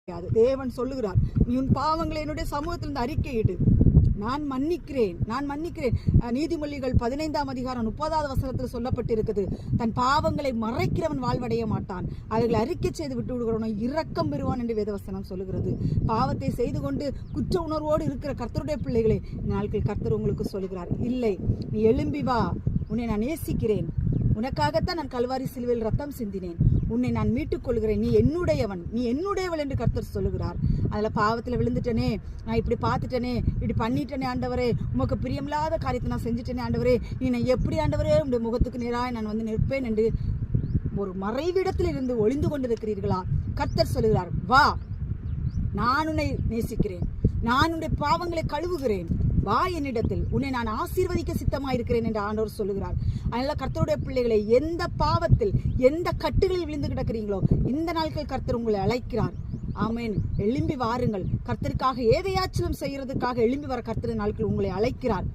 தேவன் சொல்லுகிறார், நீ உன் பாவங்களை என்னுடைய சமூகத்திலிருந்து அறிக்கையிடு, நான் மன்னிக்கிறேன், நான் மன்னிக்கிறேன். நீதிமொழிகள் 15ஆம் அதிகாரம் 30வது வசனத்தில் சொல்லப்பட்டிருக்குது, தன் பாவங்களை மறைக்கிறவன் வாழ்வடைய மாட்டான், அவைகளை அறிக்கை செய்து விட்டு விடுகிறவனோ இரக்கம் பெறுவான் என்று வேதவசனம் சொல்லுகிறது. பாவத்தை செய்து கொண்டு குற்ற உணர்வோடு இருக்கிற கர்த்தருடைய பிள்ளைகளே, நாட்கள் கர்த்தர் உங்களுக்கு சொல்லுகிறார், இல்லை, நீ எழும்பி வா, உன்னை நான் நேசிக்கிறேன், உனக்காகத்தான் நான் கல்வாரி சிலுவையில் ரத்தம் சிந்தினேன், உன்னை நான் மீட்டுக் கொள்கிறேன், நீ என்னுடையவன், நீ என்னுடையவள் என்று கர்த்தர் சொல்லுகிறார். அதில் பாவத்தில் விழுந்துட்டனே, நான் இப்படி பார்த்துட்டனே, இப்படி பண்ணிட்டனே ஆண்டவரே, உமக்கு பிரியமில்லாத காரியத்தை நான் செஞ்சுட்டேனே ஆண்டவரே, நீ நான் எப்படி ஆண்டவரே உடைய முகத்துக்கு நேராக நான் வந்து நிற்பேன் என்று ஒரு மறைவிடத்தில் இருந்து ஒளிந்து கொண்டிருக்கிறீர்களா? கர்த்தர் சொல்லுகிறார், வா, நான் உன்னை நேசிக்கிறேன், நான் உன்னுடைய பாவங்களை கழுவுகிறேன், வா என்னிடத்தில், உன்னை நான் ஆசீர்வதிக்க சித்தமாயிருக்கிறேன் என்று ஆண்டவர் சொல்லுகிறார். அதனால கர்த்தருடைய பிள்ளைகளை, எந்த பாவத்தில் எந்த கட்டுகளில் விழுந்து கிடக்கிறீங்களோ, இந்த நாட்கள் கர்த்தர் உங்களை அழைக்கிறார். ஆமேன். எழும்பி வாருங்கள், கர்த்தருக்காக எதையாச்சிலும் செய்யறதுக்காக எழும்பி வர கர்த்தர் நாட்கள் உங்களை அழைக்கிறார்.